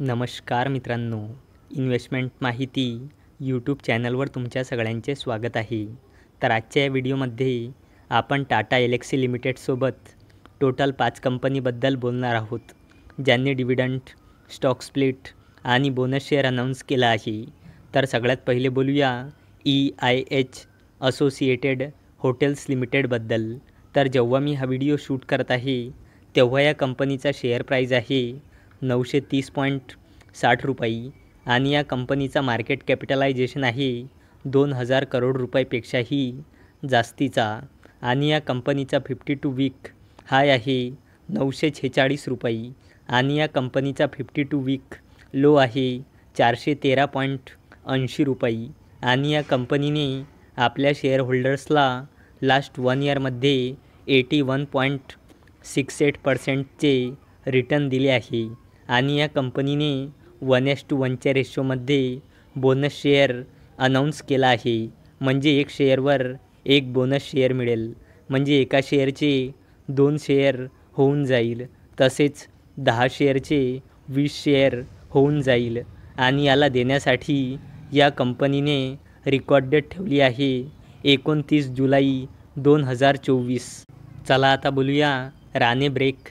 नमस्कार मित्रांनो, इन्व्हेस्टमेंट माहिती यूट्यूब चॅनलवर तुमच्या सगळ्यांचे स्वागत आहे. तर आजच्या या व्हिडिओमध्ये आपण टाटा एल्क्सी लिमिटेडसोबत टोटल 5 कंपनीबद्दल बोलणार आहोत, ज्यांनी डिव्हिडंड, स्टॉक स्प्लिट आणि बोनस शेअर अनाऊन्स केला आहे. तर सगळ्यात पहिले बोलूया EIH असोसिएटेड हॉटेल्स लिमिटेडबद्दल. तर जेव्हा मी हा व्हिडिओ शूट करत आहे तेव्हा या कंपनीचा शेअर प्राईज आहे 930.60 रुपये आणि या कंपनीचा मार्केट कॅपिटलायझेशन आहे 2000 करोड रुपयापेक्षाही जास्तीचा आणि या कंपनीचा 52 वीक हाय आहे 946 रुपये आणि या कंपनीचा 52 वीक लो आहे 413.80 रुपये आणि या कंपनीने आपल्या शेअरहोल्डर्सला लास्ट 1 इयरमध्ये 81.68%चे रिटर्न दिले आहे आणि या कंपनीने 1:1च्या रेशोमध्ये बोनस शेअर अनाऊन्स केला आहे. म्हणजे एक शेअरवर एक बोनस शेअर मिळेल, म्हणजे एका शेअरचे 2 शेअर होऊन जाईल. तसेच 10 शेअरचे 20 शेअर होऊन जाईल आणि याला देण्यासाठी या कंपनीने रेकॉर्ड डेट ठेवली आहे 29 जुलै 2024. चला आता बोलूया राणे ब्रेक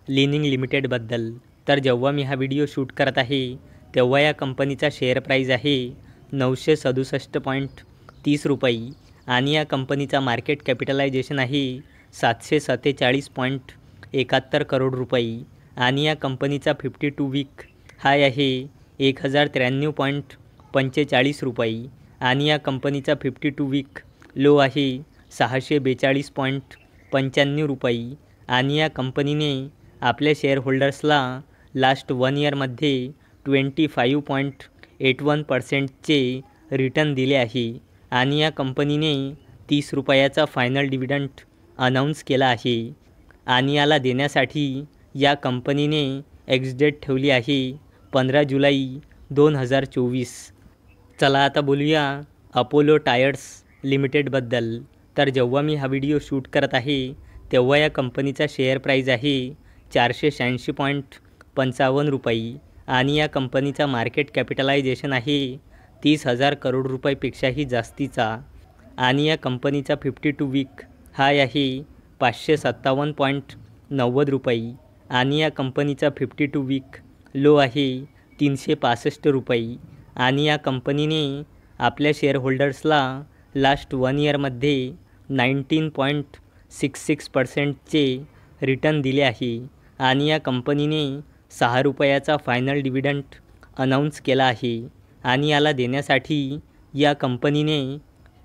लिनिंग लिमिटेडबद्दल. तर जेव्हा मी हा व्हिडिओ शूट करत आहे तेव्हा या कंपनीचा शेअर प्राईज आहे 967.30 रुपये आणि या कंपनीचा मार्केट कॅपिटलायझेशन आहे 747.71 करोड रुपये आणि या कंपनीचा 52 वीक हाय आहे 1093.45 रुपये आणि या कंपनीचा 52 वीक लो आहे 642.95 रुपये आणि या कंपनीने आपल्या शेअरहोल्डर्सला लास्ट 1 इयरमध्ये 25.81%चे रिटर्न दिले आहे आणि या कंपनीने 30 रुपयाचा फायनल डिव्हिडंड अनाऊन्स केला आहे आणि याला देण्यासाठी या कंपनीने एक्स डेट ठेवली आहे 15 जुलै 2024. चला आता बोलूया अपोलो टायर्स लिमिटेडबद्दल. तर जेव्हा मी हा व्हिडिओ शूट करत आहे तेव्हा या कंपनीचा शेअर प्राईज आहे 486.55 रुपये आणि या कंपनीचा मार्केट कॅपिटलायझेशन आहे 30,000 करोड रुपयापेक्षाही जास्तीचा आणि या कंपनीचा 52 वीक हाय आहे 557.90 रुपये आणि या कंपनीचा 52 वीक लो आहे 365 रुपये आणि या कंपनीने आपल्या शेअरहोल्डर्सला लास्ट 1 इयरमध्ये 19.66%चे रिटर्न दिले आहे आणि या कंपनीने 6 रुपयाचा फायनल डिव्हिडंड अनाऊन्स केला आहे आणि याला देण्यासाठी या कंपनीने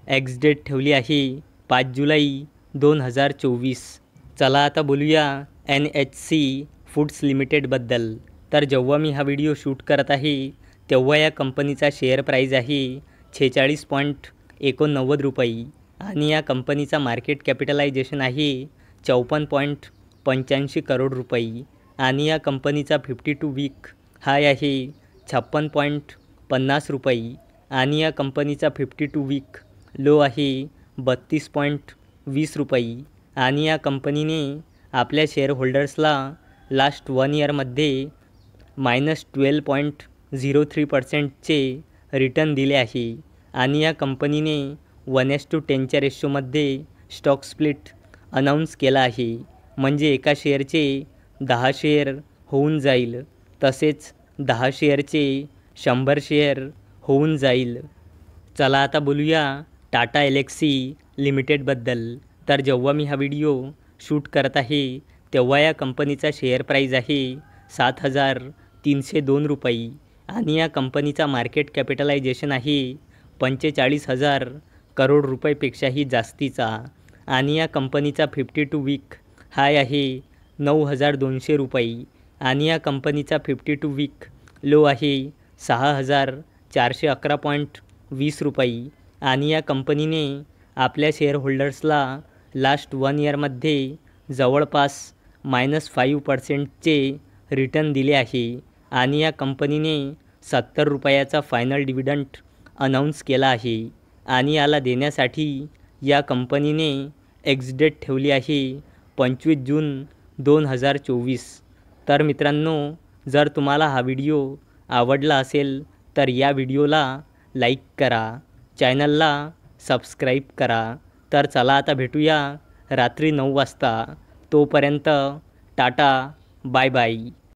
एक्स डेट ठेवली आहे 5 जुलै 2024. चला आता बोलूया NHC फूड्स लिमिटेडबद्दल. तर जेव्हा मी हा व्हिडिओ शूट करत आहे तेव्हा या कंपनीचा शेअर प्राईज आहे 46.89 रुपये आणि या कंपनीचा मार्केट कॅपिटलायझेशन आहे 54.85 करोड रुपये आणि या कंपनीचा 52 वीक हाय आहे 56.50 रुपये आणि या कंपनीचा 52 वीक लो आहे 32.20 रुपये आणि या कंपनीने आपल्या शेअरहोल्डर्सला लास्ट 1 इयरमध्ये -12.03%चे रिटर्न दिले आहे आणि या कंपनीने 1:10च्या रेशोमध्ये स्टॉक स्प्लिट अनाऊन्स केला आहे. म्हणजे एका शेअरचे 10 शेअर होऊन जाईल, तसेच 10 शेअरचे 100 शेअर होऊन जाईल. चला आता बोलूया टाटा एल्क्सी लिमिटेडबद्दल. तर जेव्हा मी हा व्हिडिओ शूट करत आहे तेव्हा या कंपनीचा शेअर प्राईज आहे 7,302 रुपये आणि या कंपनीचा मार्केट कॅपिटलायझेशन आहे 45,000 करोड रुपयापेक्षाही जास्तीचा आणि या कंपनीचा 52 वीक हाय आहे 9,200 रुपये आणि या कंपनीचा 52 वीक लो आहे 6,411.20 रुपये आणि या कंपनीने आपल्या शेअरहोल्डर्सला लास्ट 1 इयरमध्ये जवळपास -5%चे रिटर्न दिले आहे आणि या कंपनीने 70 रुपयाचा फायनल डिव्हिडंड अनाऊन्स केला आहे आणि याला देण्यासाठी या कंपनीने एक्स डेट ठेवली आहे 25 जून 2024. तर मित्रांनो, जर तुम्हाला हा व्हिडिओ आवडला असेल तर या व्हिडिओला लाईक करा, चॅनलला सबस्क्राईब करा. तर चला आता भेटूया रात्री 9 वाजता. तोपर्यंत टाटा, बाय बाय.